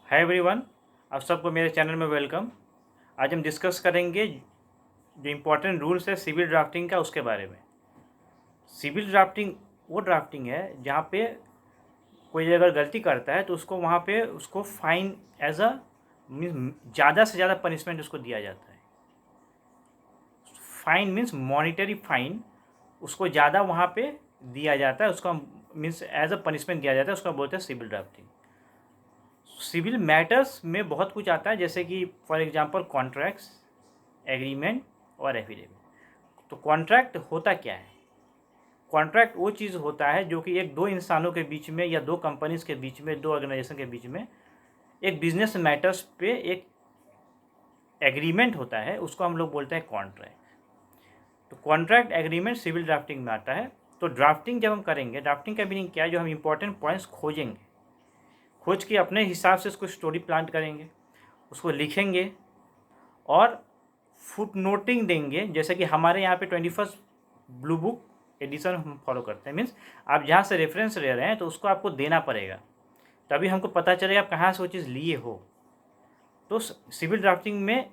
Hi everyone, आप सबको मेरे चैनल में वेलकम। आज हम डिस्कस करेंगे जो इम्पोर्टेंट रूल्स है सिविल ड्राफ्टिंग का, उसके बारे में। सिविल ड्राफ्टिंग वो ड्राफ्टिंग है जहाँ पे कोई अगर गलती करता है तो उसको वहाँ पे उसको फाइन एज अ मीन्स ज़्यादा से ज़्यादा पनिशमेंट उसको दिया जाता है। फाइन मीन्स मॉनिटरी फाइन उसको ज़्यादा वहाँ पे दिया जाता है, उसका मीन्स एज अ पनिशमेंट दिया जाता है, उसका बोलते हैं सिविल ड्राफ्टिंग। सिविल मैटर्स में बहुत कुछ आता है, जैसे कि फॉर एग्जांपल कॉन्ट्रैक्ट्स, एग्रीमेंट और एफिडेविट। तो कॉन्ट्रैक्ट होता क्या है? कॉन्ट्रैक्ट वो चीज़ होता है जो कि एक दो इंसानों के बीच में या दो कंपनीज के बीच में, दो ऑर्गेनाइजेशन के बीच में एक बिजनेस मैटर्स पे एक एग्रीमेंट होता है, उसको हम लोग बोलते हैं कॉन्ट्रैक्ट। तो कॉन्ट्रैक्ट एग्रीमेंट सिविल ड्राफ्टिंग में आता है। तो ड्राफ्टिंग जब हम करेंगे, ड्राफ्टिंग का मीनिंग क्या है? जो हम इंपॉर्टेंट पॉइंट्स खोजेंगे, खोज के अपने हिसाब से उसको स्टोरी प्लांट करेंगे, उसको लिखेंगे और फुट नोटिंग देंगे। जैसे कि हमारे यहाँ पे 21 ब्लू बुक एडिशन हम फॉलो करते हैं। मीन्स आप जहाँ से रेफरेंस ले रहे हैं तो उसको आपको देना पड़ेगा, तभी हमको पता चलेगा आप कहाँ से वो चीज़ लिए हो। तो सिविल ड्राफ्टिंग में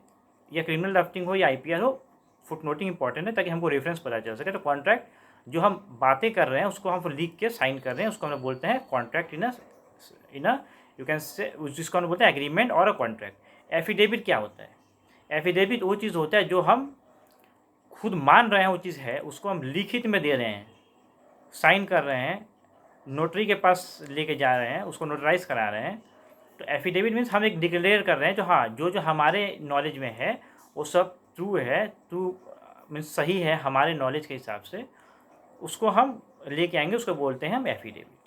या क्रिमिनल ड्राफ्टिंग हो या IPR हो, फुट नोटिंग इंपॉर्टेंट है ताकि हमको रेफरेंस पता चल सके। तो कॉन्ट्रैक्ट जो हम बातें कर रहे हैं उसको हम लिख के साइन कर रहे हैं, उसको हम बोलते हैं contract in a you can say, जिसको हम बोलते हैं एग्रीमेंट और अ कॉन्ट्रैक्ट। एफिडेविट क्या होता है? एफिडेविट वो चीज़ होता है जो हम खुद मान रहे हैं वो चीज़ है, उसको हम लिखित में दे रहे हैं, साइन कर रहे हैं, नोटरी के पास लेके जा रहे हैं, उसको नोटराइज करा रहे हैं। तो एफिडेविट मीन्स हम एक डिक्लेयर कर रहे हैं जो हाँ जो जो हमारे नॉलेज में है वो सब ट्रू है, ट्रू मीन्स सही है हमारे नॉलेज के हिसाब से, उसको हम लेके आएंगे, उसको बोलते हैं हम एफिडेविट।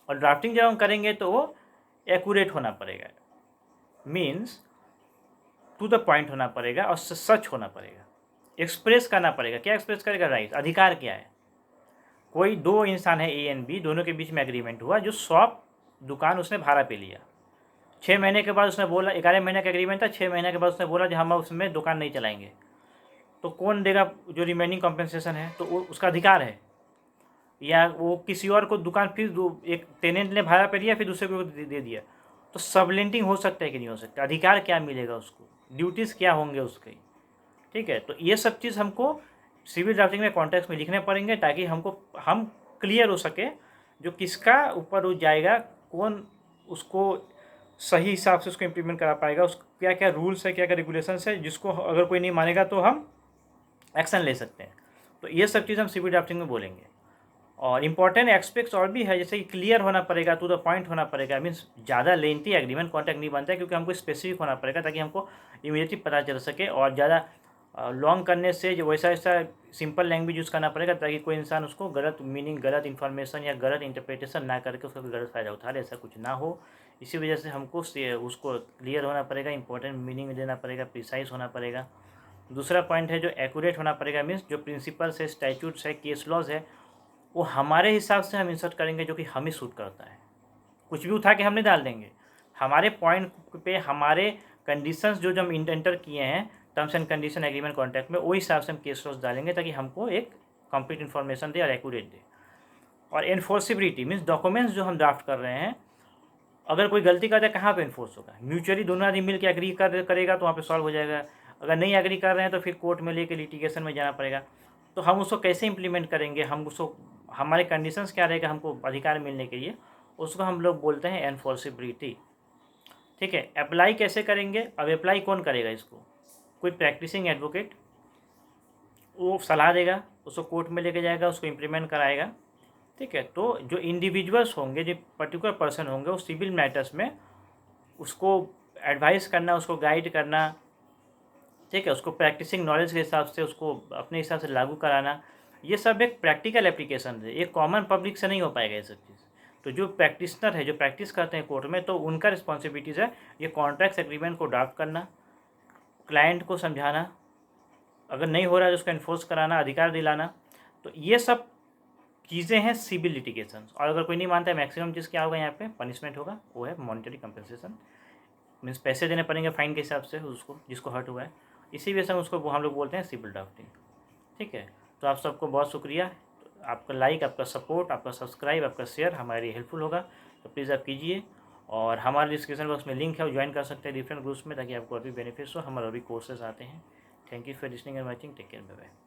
और ड्राफ्टिंग जब हम करेंगे तो वो एक्यूरेट होना पड़ेगा, मीन्स टू द पॉइंट होना पड़ेगा और सच होना पड़ेगा। एक्सप्रेस करना पड़ेगा। क्या एक्सप्रेस करेगा? राइट, अधिकार क्या है? कोई दो इंसान है A एंड B, दोनों के बीच में एग्रीमेंट हुआ, जो शॉप दुकान उसने भाड़ा पे लिया। 6 महीने के बाद उसने बोला, 11 महीने का एग्रीमेंट था, 6 महीने के बाद उसने बोला कि हम उसमें दुकान नहीं चलाएंगे। तो कौन देगा जो रिमेनिंग कॉम्पेंसेशन है? तो वो उसका अधिकार है। या वो किसी और को दुकान फिर एक टेनेंट ने भाड़ा पे लिया, फिर दूसरे को दे दिया, तो सबलेंटिंग हो सकता है कि नहीं हो सकता? अधिकार क्या मिलेगा उसको? ड्यूटीज़ क्या होंगे उसके? ठीक है, तो ये सब चीज़ हमको सिविल ड्राफ्टिंग में कॉन्टेक्स्ट में लिखने पड़ेंगे ताकि हम क्लियर हो सके जो किसका ऊपर वो जाएगा, कौन उसको सही हिसाब से उसको इम्प्लीमेंट करा पाएगा, उस क्या क्या रूल्स है, क्या क्या रेगुलेशंस है, जिसको अगर कोई नहीं मानेगा तो हम एक्शन ले सकते हैं। तो ये सब चीज़ हम सिविल ड्राफ्टिंग में बोलेंगे। और इम्पॉर्टेंट एस्पेक्ट्स और भी है, जैसे कि क्लियर होना पड़ेगा, टू द पॉइंट होना पड़ेगा। मीन्स ज़्यादा लेंथी एग्रीमेंट कॉन्ट्रैक्ट नहीं बनता है, क्योंकि हमको स्पेसिफिक होना पड़ेगा ताकि हमको इमीडिएटली पता चल सके। और ज़्यादा लॉन्ग करने से जो वैसा ऐसा सिंपल लैंग्वेज यूज़ करना पड़ेगा ताकि कोई इंसान उसको गलत मीनिंग, गलत इन्फॉर्मेशन या गलत इंटरप्रिटेशन ना करके उसका गलत फ़ायदा उठा ले, ऐसा कुछ ना हो। इसी वजह से हमको उसको क्लियर होना पड़ेगा, इंपॉर्टेंट मीनिंग देना पड़ेगा, प्रिसाइज होना पड़ेगा। दूसरा पॉइंट है जो एक्यूरेट होना पड़ेगा। मीन्स जो प्रिंसिपल्स है, स्टैट्यूट्स है, केस लॉज है, वो हमारे हिसाब से हम इंसर्ट करेंगे जो कि हमें सूट करता है। कुछ भी उठा के हम नहीं डाल देंगे। हमारे पॉइंट पे हमारे कंडीशंस जो हम एंटर किए हैं terms and condition agreement contract में, वो हिसाब से हम केस लॉज डालेंगे ताकि हमको एक कंप्लीट इन्फॉर्मेशन दे और एक्यूरेट दे। और एनफोर्सिबिलिटी मीन्स डॉक्यूमेंट्स जो हम ड्राफ्ट कर रहे हैं, अगर कोई गलती करता है कहाँ पे इन्फोर्स होगा? म्यूचुअली दोनों आदमी मिल के एग्री करेगा तो वहाँ पे सॉल्व हो जाएगा। अगर नहीं एग्री कर रहे हैं तो फिर कोर्ट में लेके लिटिगेशन में जाना पड़ेगा। तो हम उसको कैसे इम्प्लीमेंट करेंगे, हम उसको हमारे कंडीशंस क्या रहेगा हमको अधिकार मिलने के लिए, उसको हम लोग बोलते हैं एनफोर्सिबिलिटी। ठीक है, अप्लाई कैसे करेंगे? अब अप्लाई कौन करेगा इसको? कोई प्रैक्टिसिंग एडवोकेट, वो सलाह देगा, उसको कोर्ट में लेके जाएगा, उसको इम्प्लीमेंट कराएगा। ठीक है, तो जो इंडिविजुअल्स होंगे, जो पर्टिकुलर पर्सन होंगे, वो सिविल मैटर्स में उसको एडवाइस करना, उसको गाइड करना, ठीक है, उसको प्रैक्टिसिंग नॉलेज के हिसाब से उसको अपने हिसाब से लागू कराना, ये सब एक प्रैक्टिकल एप्लीकेशन है। ये कॉमन पब्लिक से नहीं हो पाएगा ये सब चीज़। तो जो प्रैक्टिशनर है, जो प्रैक्टिस करते हैं कोर्ट में, तो उनका रिस्पॉन्सिबिलिटीज़ है ये कॉन्ट्रैक्ट एग्रीमेंट को ड्राफ्ट करना, क्लाइंट को समझाना, अगर नहीं हो रहा है तो उसको इन्फोर्स कराना, अधिकार दिलाना। तो ये सब चीज़ें हैं सिविल लिटिगेशन। और अगर कोई नहीं मानता है, मैक्सिमम चीज़ क्या होगा यहाँ पे? पनिशमेंट होगा, वो है मॉनिटरी कंपनसेशन। मीन्स पैसे देने पड़ेंगे फाइन के हिसाब से उसको, जिसको हर्ट हुआ है। इसी वजह से उसको हम लोग बोलते हैं सिविल ड्राफ्टिंग। ठीक है, तो आप सबको बहुत शुक्रिया। आपका लाइक, आपका सपोर्ट, आपका सब्सक्राइब, आपका शेयर हमारे लिए हेल्पफुल होगा, तो प्लीज़ आप कीजिए। और हमारे डिस्क्रिप्शन बॉक्स में लिंक है, वो ज्वाइन कर सकते हैं डिफरेंट ग्रुप्स में, ताकि आपको और भी बेनिफिट्स हो। हमारे और भी कोर्सेज आते हैं। Thank you for listening and watching. Take care, bye bye.